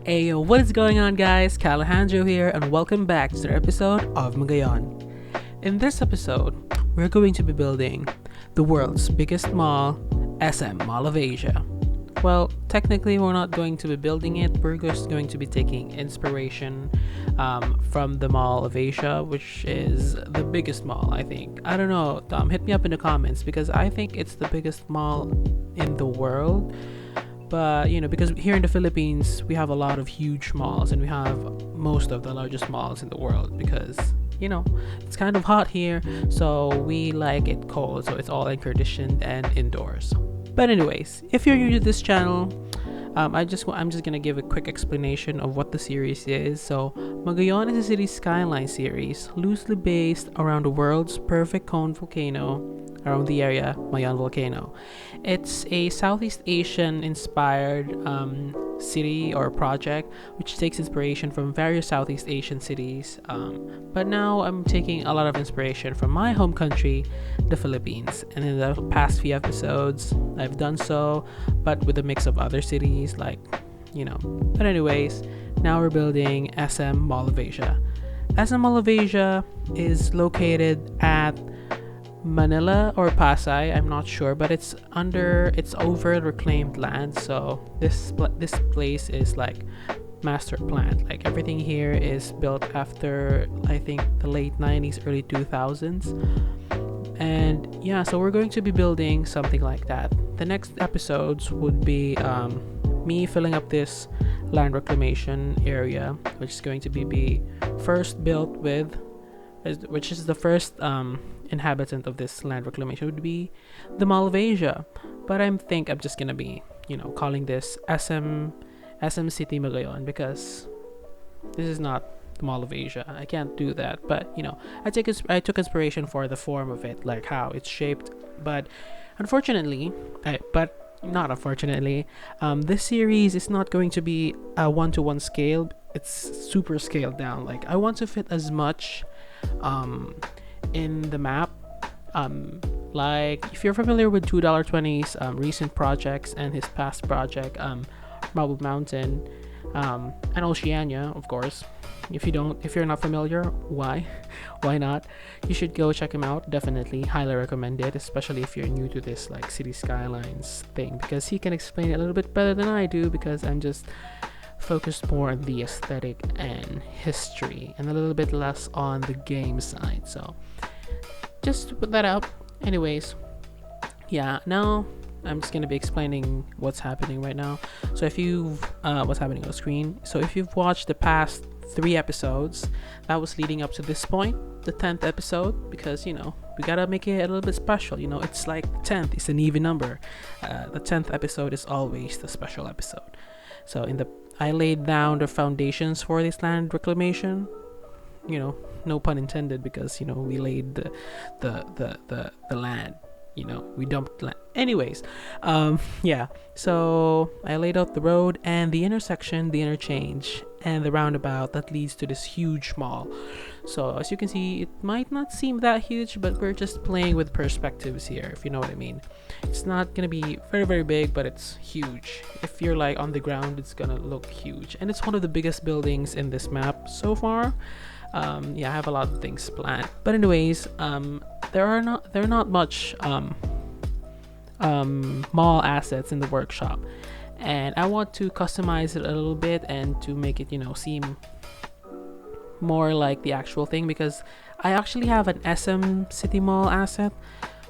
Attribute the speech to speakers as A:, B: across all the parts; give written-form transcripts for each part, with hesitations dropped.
A: Ayo, what is going on, guys? Alejandro here, and welcome back to the episode of Magayon. In this episode, we're going to be building the world's biggest mall, SM Mall of Asia. Well, technically, we're not going to be building it. We're just going to be taking inspiration from the Mall of Asia, which is the biggest mall, I think. I don't know, hit me up in the comments because I think it's the biggest mall in the world. But because here in the Philippines we have a lot of huge malls, and we have most of the largest malls in the world because it's kind of hot here, so we like it cold, so it's all air conditioned and indoors. But anyways, if you're new to this channel, I'm just gonna give a quick explanation of what the series is. So Magayon is a Cities Skylines series loosely based around the world's perfect cone volcano around the area, Mayon volcano. It's a Southeast Asian inspired city or project which takes inspiration from various Southeast Asian cities. But now I'm taking a lot of inspiration from my home country, the Philippines. And in the past few episodes, I've done so, but with a mix of other cities, But anyways, now we're building SM Mall of Asia. SM Mall of Asia is located at Manila or Pasay, I'm not sure, but it's over reclaimed land. So this place is like Masterplan. Like everything here is built after, I think, the late 90s, early 2000s. And yeah, so we're going to be building something like that. The next episodes would be me filling up this land reclamation area, which is going to be first built with, which is the first inhabitant of this land reclamation would be the Mall of Asia. But I'm just gonna be calling this SM City Magayon because this is not the Mall of Asia. I can't do that, but I took inspiration for the form of it, like how it's shaped. But not unfortunately, this series is not going to be a one-to-one scale. It's super scaled down. Like I want to fit as much in the map. Like if you're familiar with $2.20's recent projects and his past project, Marble Mountain, and Oceania, of course. If you're not familiar, why not? You should go check him out. Definitely, highly recommend it, especially if you're new to this like City Skylines thing, because he can explain it a little bit better than I do, because I'm just focused more on the aesthetic and history and a little bit less on the game side. So just to put that out. Anyways, yeah, now I'm just gonna be explaining what's happening right now. So if you've what's happening on the screen. So if you've watched the past 3 episodes that was leading up to this point, the 10th episode, because we gotta make it a little bit special. It's like 10th is an even number. The 10th episode is always the special episode. So I laid down the foundations for this land reclamation. No pun intended, because we laid the land. We dumped land. Anyways, yeah. So I laid out the road and the intersection, the interchange, and the roundabout that leads to this huge mall. So as you can see, it might not seem that huge, but we're just playing with perspectives here, if you know what I mean. It's not gonna be very, very big, but it's huge. If you're like on the ground, it's gonna look huge, and it's one of the biggest buildings in this map so far. Yeah, I have a lot of things planned, but anyways, there are not much mall assets in the workshop, and I want to customize it a little bit and to make it seem more like the actual thing, because I actually have an SM City Mall asset,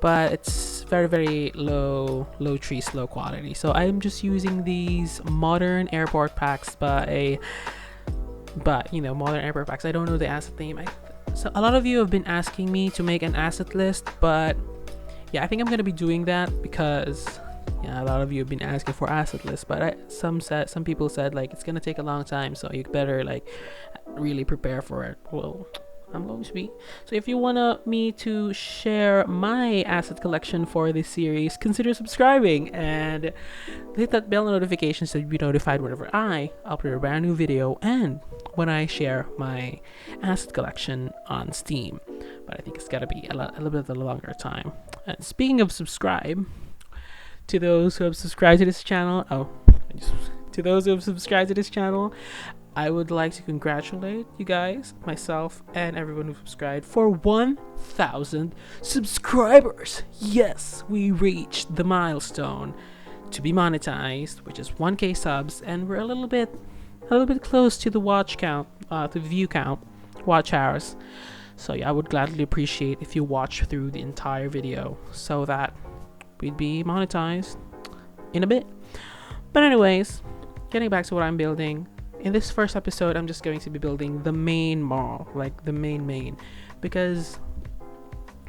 A: but it's very, very low trees, low quality. So I'm just using these modern airport packs modern airport packs. I don't know the asset name. So a lot of you have been asking me to make an asset list, but yeah, I think I'm gonna be doing that because a lot of you have been asking for asset lists. But some people said like it's gonna take a long time, so you better like really prepare for it. Well, I'm going to be. So if you want me to share my asset collection for this series, consider subscribing and hit that bell notification so you'll be notified whenever I upload a brand new video and when I share my asset collection on Steam. But I think it's gotta be a little bit of a longer time. And speaking of subscribe, to those who have subscribed to this channel, To those who have subscribed to this channel, I would like to congratulate you guys, myself, and everyone who subscribed for 1,000 subscribers. Yes, we reached the milestone to be monetized, which is 1K subs, and we're a little bit close to the watch count, the view count, watch hours. So yeah, I would gladly appreciate if you watch through the entire video so that we'd be monetized in a bit. But anyways, getting back to what I'm building. In this first episode, I'm just going to be building the main mall, like the main, because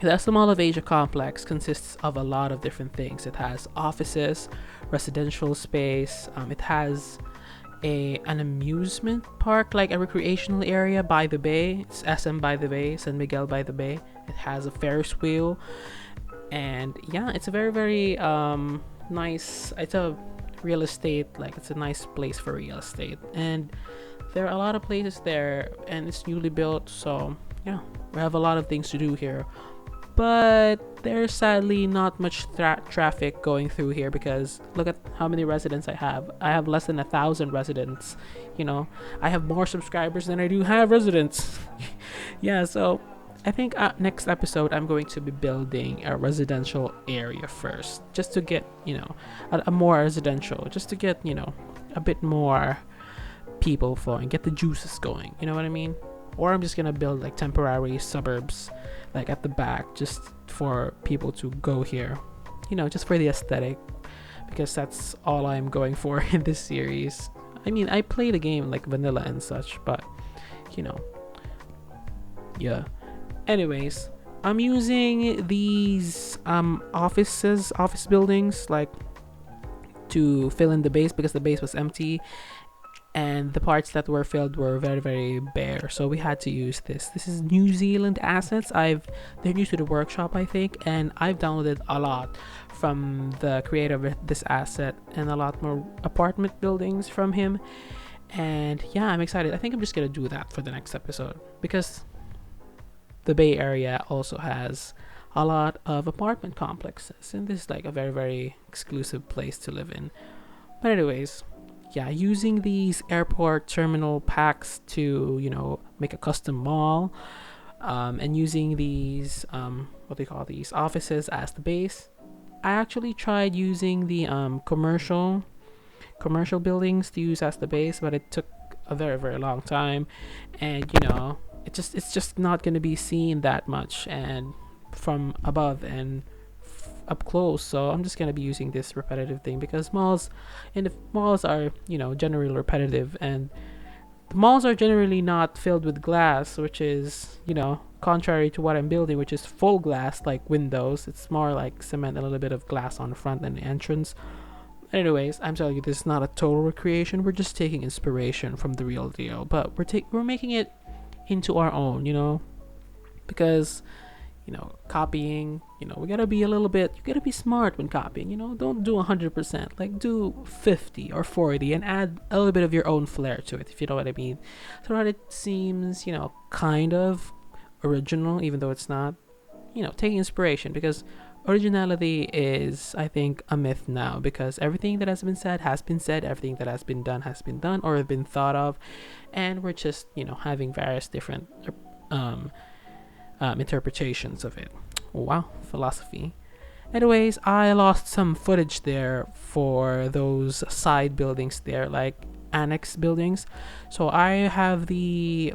A: the SM Mall of Asia complex consists of a lot of different things. It has offices, residential space, it has an amusement park, like a recreational area by the bay. It's SM by the Bay, San Miguel by the Bay. It has a Ferris wheel, and yeah, it's a very nice, it's a real estate, like it's a nice place for real estate, and there are a lot of places there, and it's newly built, so yeah, we have a lot of things to do here. But there's sadly not much traffic going through here, because look at how many residents I have. I have less than 1,000 residents. You know, I have more subscribers than I do have residents. Yeah, so I think next episode I'm going to be building a residential area first, just to get, you know, a more residential, just to get, you know, a bit more people flowing, get the juices going, you know what I mean? Or I'm just gonna build like temporary suburbs, like at the back, just for people to go here, you know, just for the aesthetic, because that's all I'm going for in this series. I mean, I play the game like vanilla and such, but you know, yeah. Anyways, I'm using these office buildings like to fill in the base, because the base was empty and the parts that were filled were very bare, so we had to use this. This is New Zealand assets. They're new to the workshop, I think, and I've downloaded a lot from the creator of this asset, and a lot more apartment buildings from him. And yeah, I'm excited. I think I'm just gonna do that for the next episode, because the Bay Area also has a lot of apartment complexes, and this is like a very exclusive place to live in. But anyways, yeah, using these airport terminal packs to, you know, make a custom mall, and using these what do you call these, offices as the base. I actually tried using the commercial buildings to use as the base, but it took a very long time, and you know, it's just not going to be seen that much and from above and up close. So I'm just going to be using this repetitive thing, because malls are, you know, generally repetitive, and the malls are generally not filled with glass, which is, you know, contrary to what I'm building, which is full glass, like windows. It's more like cement, a little bit of glass on the front and the entrance. Anyways, I'm telling you, this is not a total recreation. We're just taking inspiration from the real deal, but we're making it into our own, you know, because, you know, copying, you know, you gotta be smart when copying, you know. Don't do 100%, like do 50 or 40 and add a little bit of your own flair to it, if you know what I mean, so that it seems, you know, kind of original, even though it's not. You know, taking inspiration, because originality is, I think, a myth now, because everything that has been said, everything that has been done or been thought of, and we're just, you know, having various different interpretations of it. Wow, philosophy. Anyways, I lost some footage there for those side buildings there, like Annex Buildings. So I have the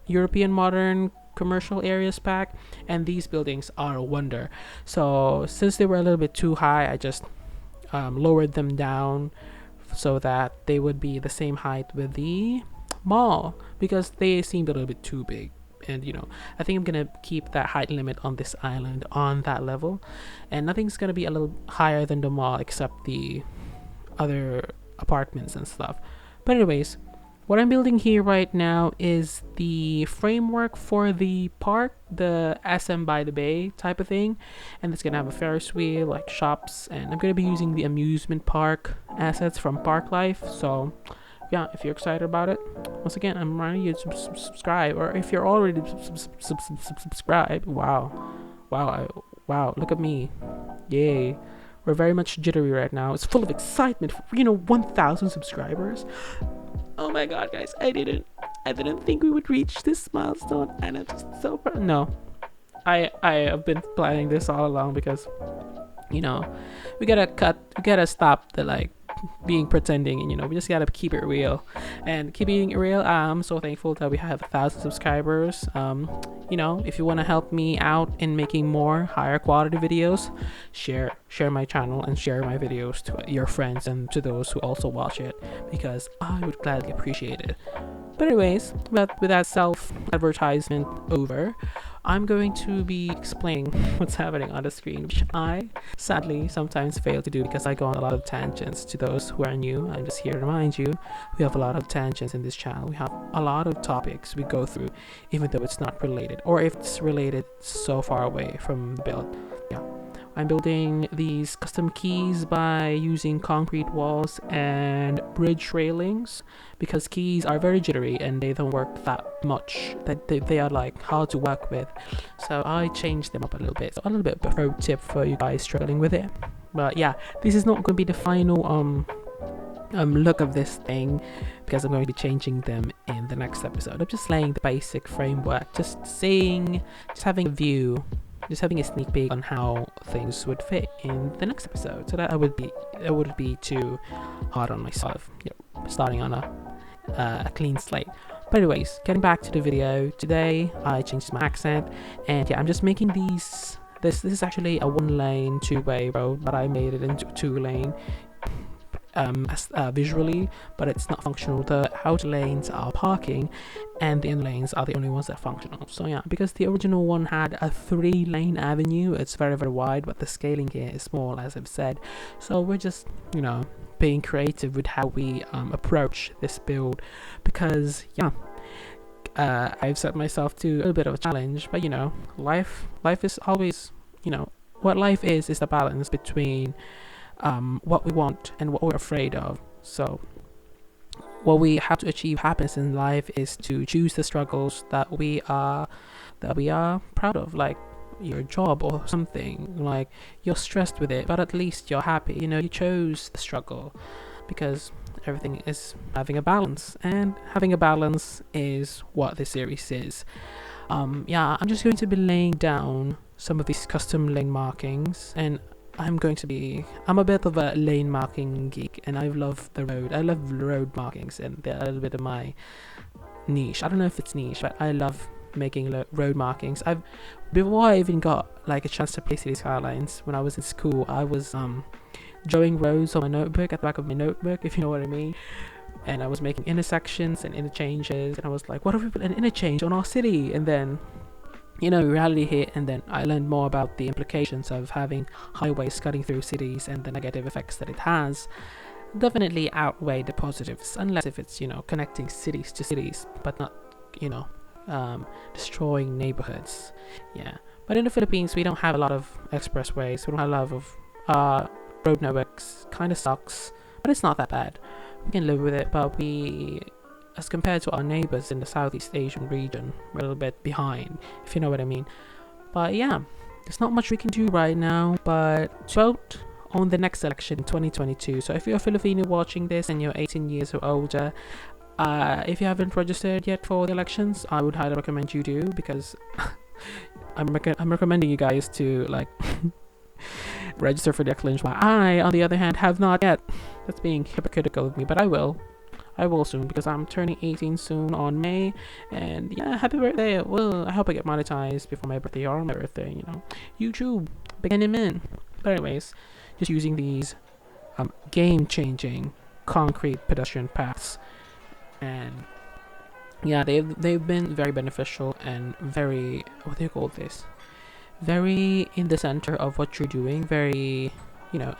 A: European modern commercial areas pack, and these buildings are a wonder. So since they were a little bit too high, I just lowered them down so that they would be the same height with the mall, because they seemed a little bit too big. And you know, I think I'm gonna keep that height limit on this island on that level, and nothing's gonna be a little higher than the mall except the other apartments and stuff. But anyways, what I'm building here right now is the framework for the park, the SM by the Bay type of thing, and it's gonna have a Ferris wheel, like shops, and I'm gonna be using the amusement park assets from Park Life. So yeah, if you're excited about it, once again, I'm reminding you to subscribe, or if you're already subscribed, wow, look at me, yay, We're very much jittery right now. It's full of excitement for 1,000 subscribers. Oh my god, guys, I didn't think we would reach this milestone, and I'm just so proud. No, I have been planning this all along, because we gotta stop the being pretending, and we just gotta keep it real. And keeping it real, I'm so thankful that we have 1,000 subscribers. If you want to help me out in making more higher quality videos, share my channel and share my videos to your friends and to those who also watch it, because I would gladly appreciate it. But anyways, with that self-advertisement over, I'm going to be explaining what's happening on the screen, which I sadly sometimes fail to do because I go on a lot of tangents. To those who are new, I'm just here to remind you, we have a lot of tangents in this channel. We have a lot of topics we go through, even though it's not related, or if it's related, so far away from the build. Yeah. I'm building these custom keys by using concrete walls and bridge railings, because keys are very jittery and they don't work that much. That they are hard to work with, so I changed them up a little bit. So a little bit of a pro tip for you guys struggling with it. But yeah, this is not going to be the final look of this thing, because I'm going to be changing them in the next episode. I'm just laying the basic framework, just having a view, just having a sneak peek on how things would fit in the next episode, so that I wouldn't be too hard on myself, starting on a clean slate. But anyways, getting back to the video, today I changed my accent, and yeah, I'm just making these. This is actually a 1-lane 2-way road, but I made it into a 2-lane visually, but it's not functional. The outer lanes are parking, and the inner lanes are the only ones that are functional. So yeah, because the original one had a 3-lane avenue, it's very, very wide, but the scaling here is small, as I've said. So we're just being creative with how we approach this build, because yeah, I've set myself to a little bit of a challenge. But life is always, what life is the balance between what we want and what we're afraid of. So what we have to achieve happiness in life is to choose the struggles that we are proud of, like your job or something. Like, you're stressed with it, but at least you're happy. You chose the struggle, because everything is having a balance, and having a balance is what this series is. Yeah, I'm just going to be laying down some of these custom lane markings, and I'm a bit of a lane marking geek, and I love road markings, and they're a little bit of my niche. I don't know if it's niche, but I love making road markings. Before I even got a chance to play Cities Skylines, when I was in school, I was drawing roads on my notebook, at the back of my notebook, if you know what I mean. And I was making intersections and interchanges, and I was like, what if we put an interchange on our city? And then reality hit, and then I learned more about the implications of having highways cutting through cities, and the negative effects that it has definitely outweigh the positives, unless if it's connecting cities to cities, but not destroying neighborhoods. Yeah, but in the Philippines, we don't have a lot of expressways. We don't have a lot of road networks. Kind of sucks, but it's not that bad. We can live with it. But as compared to our neighbors in the Southeast Asian region, we're a little bit behind, if you know what I mean. But yeah, there's not much we can do right now, but vote on the next election in 2022. So if you're a Filipino watching this and you're 18 years or older, if you haven't registered yet for the elections, I would highly recommend you do, because I'm recommending you guys to register for the elections. I, on the other hand, have not yet. That's being hypocritical of me, but I will soon, because I'm turning 18 soon on May. And yeah, happy birthday. Well, I hope I get monetized before my birthday or on my birthday, YouTube, beginning in. But anyways, just using these game-changing concrete pedestrian paths, and yeah, they've been very beneficial and very, what do you call this, very in the center of what you're doing, very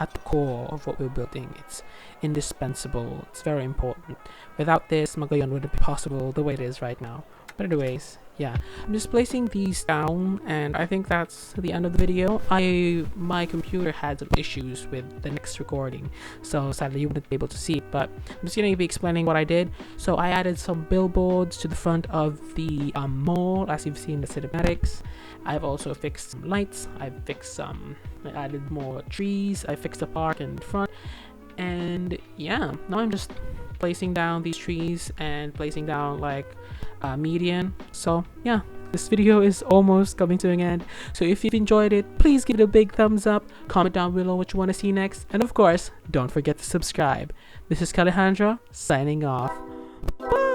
A: at the core of what we're building. It's indispensable. It's very important. Without this, Magayon wouldn't be possible the way it is right now. But anyways, yeah, I'm just placing these down, and I think that's the end of the video. My computer had some issues with the next recording, so sadly you wouldn't be able to see it, but I'm just going to be explaining what I did. So I added some billboards to the front of the mall, as you've seen in the cinematics. I've also fixed some lights. I've fixed some I added more trees. I fixed the park in front. And yeah, now I'm just placing down these trees and placing down like a median. So yeah, this video is almost coming to an end. So if you've enjoyed it, please give it a big thumbs up, comment down below what you want to see next, and of course, don't forget to subscribe. This is Alejandro signing off. Bye!